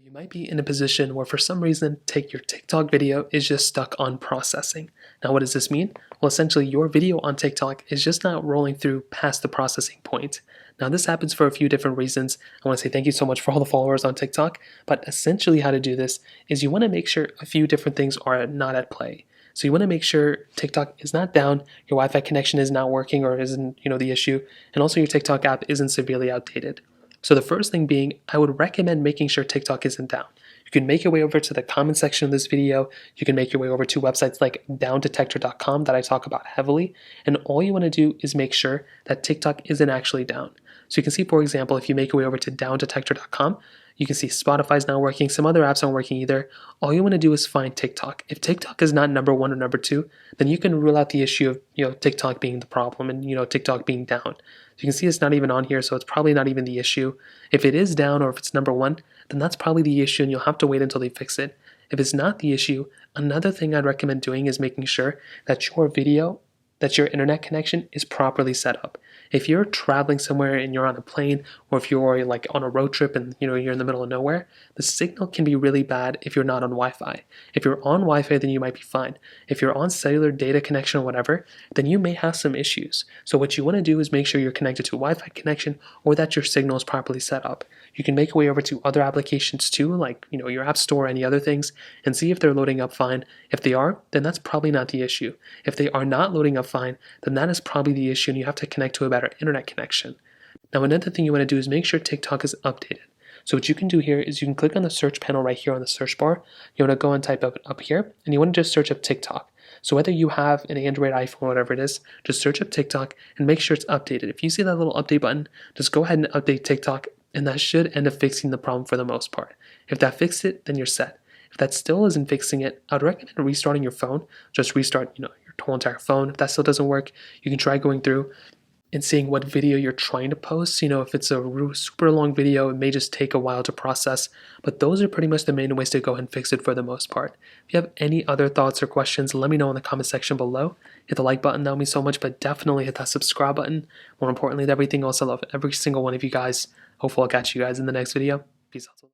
You might be in a position where for some reason your TikTok video is just stuck on processing. Now what does this mean? Well, essentially your video on TikTok is just not rolling through past the processing point. Now this happens for a few different reasons. I want to say thank you so much for all the followers on TikTok, but essentially how to do this is you want to make sure a few different things are not at play. So you want to make sure TikTok is not down, your Wi-Fi connection is not working or isn't, the issue, and also your TikTok app isn't severely outdated. So the first thing being, I would recommend making sure TikTok isn't down. You can make your way over to the comment section of this video. You can make your way over to websites like downdetector.com that I talk about heavily. And all you want to do is make sure that TikTok isn't actually down. So you can see, for example, if you make your way over to downdetector.com, you can see Spotify's not working, some other apps aren't working either. All you want to do is find TikTok. If TikTok is not number one or number two, then you can rule out the issue of TikTok being the problem and TikTok being down. So you can see it's not even on here, so it's probably not even the issue. If it is down or if it's number one, then that's probably the issue and you'll have to wait until they fix it. If it's not the issue, another thing I'd recommend doing is making sure that your internet connection is properly set up. If you're traveling somewhere and you're on a plane, or if you're like on a road trip and you're in the middle of nowhere, the signal can be really bad if you're not on Wi-Fi. If you're on Wi-Fi, then you might be fine. If you're on cellular data connection or whatever, then you may have some issues. So what you want to do is make sure you're connected to a Wi-Fi connection or that your signal is properly set up. You can make your way over to other applications too, like your app store or any other things, and see if they're loading up fine. If they are, then that's probably not the issue. If they are not loading up fine, then that is probably the issue and you have to connect to a better internet connection. Now another thing you want to do is make sure TikTok is updated. So what you can do here is you can click on the search panel right here on the search bar. You want to go and type up here, and you want to just search up TikTok. So whether you have an Android, iPhone, whatever it is, just search up TikTok and make sure it's updated. If you see that little update button, just go ahead and update TikTok, and that should end up fixing the problem for the most part. If that fixed it, then you're set. If that still isn't fixing it, I would recommend restarting your phone. Just restart, your whole entire phone. If that still doesn't work, you can try going through and seeing what video you're trying to post. If it's a super long video, it may just take a while to process, but those are pretty much the main ways to go ahead and fix it for the most part. If you have any other thoughts or questions, let me know in the comment section below. Hit the like button, that would mean so much, but definitely hit that subscribe button. More importantly than everything else, I love every single one of you guys. Hopefully I'll catch you guys in the next video. Peace out.